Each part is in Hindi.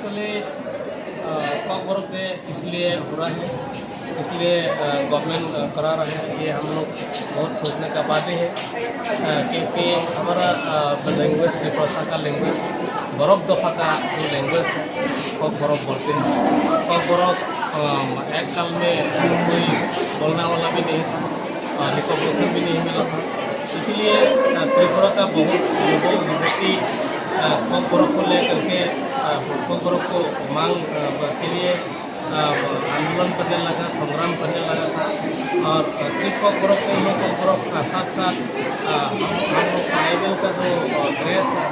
एक्चुअली कॉकबरक डे इसलिए हो रहा है, इसलिए गवर्नमेंट करा रहे हैं। ये हम लोग बहुत सोचने का बात ही है, क्योंकि हमारा लैंग्वेज त्रिभाषा का लैंग्वेज बरफ दफा का जो लैंग्वेज है कॉकबरक बोलते हैं। कॉकबरक एक काल में कोई बोलने वाला भी नहीं था, रिकॉग्निशन भी नहीं मिला था। इसलिए त्रिपुरा का बहुत युवती कॉकबरक को लेकर के कॉकबरक को मांग के लिए आंदोलन करने लगा, संग्राम करने लगा था। और सिर्फ कॉकबरक को ही कॉकबरक का साथ साथ हम लोग ट्राइबल का जो ड्रेस है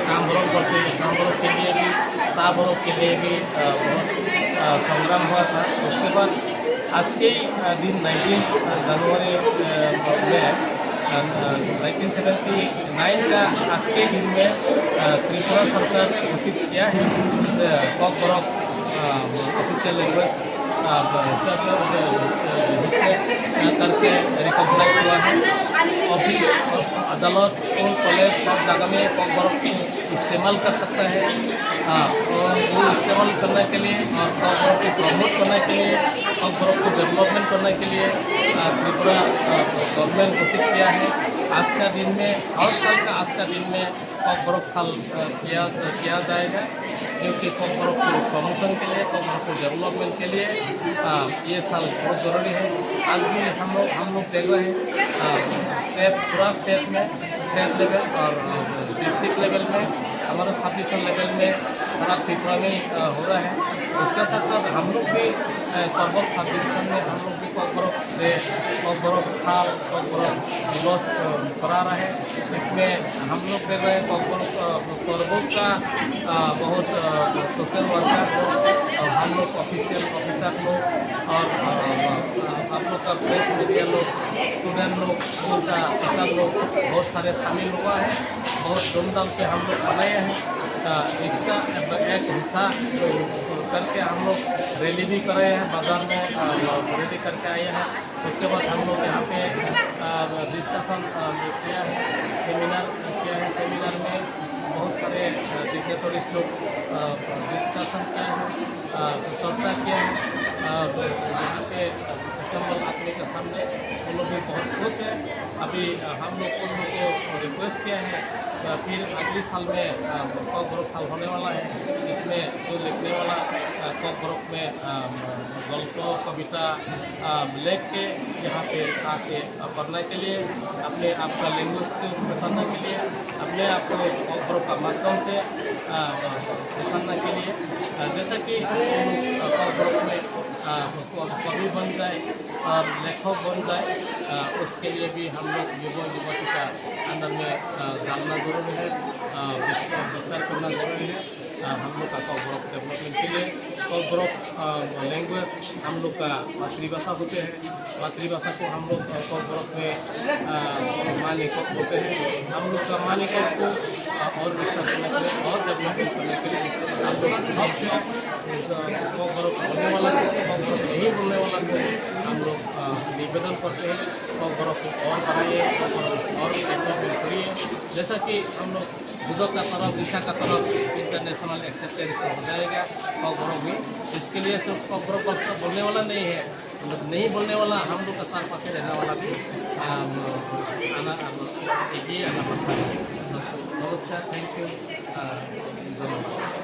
कामबरक बोलते हैं, कामबरक के लिए भी, शाहबरक के लिए भी बहुत संग्राम हुआ था। उसके बाद आज के दिन 19 जनवरी में 1979 का आज के दिन में त्रिपुरा सरकार ने घोषित किया है कॉकबरक ऑफिशियल लैंग्वेज करके रिकॉग्नाइज हुआ है। ऑफिस, अदालत, स्कूल, कॉलेज सब जगह में कॉकबरक को इस्तेमाल कर सकता है। और वो इस्तेमाल करने के लिए और कॉकबरक को प्रमोट करने के लिए, कॉकबरक को डेवलपमेंट करने के लिए त्रिपुरा गवर्नमेंट घोषित किया है। आज का दिन में, हर साल का आज का दिन में कॉकबरक साल किया जाएगा, क्योंकि कॉकबरक को प्रमोशन के लिए, कॉकबरक को डेवलपमेंट के लिए ये साल बहुत ज़रूरी है। आज भी हम लोग देख रहे हैं पूरा स्टेट में, स्टेट लेवल और डिस्ट्रिक्ट लेवल में, हमारा सब डिवीजन लेवल में, सारा त्रिपुरा में हो रहा है। उसके साथ साथ हम लोग भी कॉकबरक सब डिवीजन में हम लोग भी कॉकबरक डे, कॉकबरक साल, कॉकबरक दिवस करा रहे हैं। इसमें हम लोग देख रहे हैं कॉकबरक का बहुत सोशल वर्कर, हम लोग ऑफिशियल ऑफिसर लोग और आप लोग का प्रेस मीडिया लोग, स्टूडेंट लोग, स्कूल का टीचर लोग बहुत सारे शामिल हुआ है। बहुत धूमधाम से हम लोग बनाए हैं। इसका एक हिस्सा करके हम लोग रैली भी कर रहे हैं, बाजार में रैली करके आए हैं। उसके बाद हम लोग यहाँ पे डिस्कशन किया है, सेमिनार किया है। सेमिनार में बहुत सारे डिग्नेटरीज लोग डिस्कशन किया है, चर्चा किया है। यहाँ पे असेंबल आदमी के सामने वो लोग भी बहुत खुश है। अभी हम लोग उन लोग को रिक्वेस्ट किया है, फिर अगले साल में कॉकबरक साल होने वाला है। इसमें जो लिखने वाला कॉकबरक में गल्प, कविता लिख के यहाँ पे आके पढ़ने के लिए, अपने आप का लैंग्वेज को पहचानने के लिए, अपने आप को कॉकबरक का माध्यम से पहचानने के लिए, जैसा कि कॉकबरक में कवि बन जाए और लेखक बन जाए, उसके लिए भी हम लोग युवा युवती का अंदर में डालना जरूरी है, विस्तार करना जरूरी है। हम लोग का कॉकबरक डेवलपमेंट के लिए कॉकबरक लैंग्वेज हम लोग का मातृभाषा होते हैं। मातृभाषा को हम लोग कॉकबरक में मानिकक होते हैं। हम लोग का मानिकक को और विस्तार करने के लिए और डेवलपमेंट करने के लिए हम लोग कॉकबरक बोलने वाला है, कॉकबरक नहीं बोलने वाला है, हम लोग निवेदन करते हैं कॉकबरक को और बढ़ाइए, कॉकबरक और डेवलपमेंट करिए। जैसा कि हम लोग बुजुर्ग का तरफ, दिशा का तरफ इंटरनेशनल एक्सेप्टेंस हो जाएगा कॉकबरक भी। इसके लिए सिर्फ कॉकबरक का बोलने वाला नहीं है, नहीं बोलने वाला हम लोग का सार पास रहने वाला भी आना पड़ता है। नमस्कार, थैंक यू, धन्यवाद।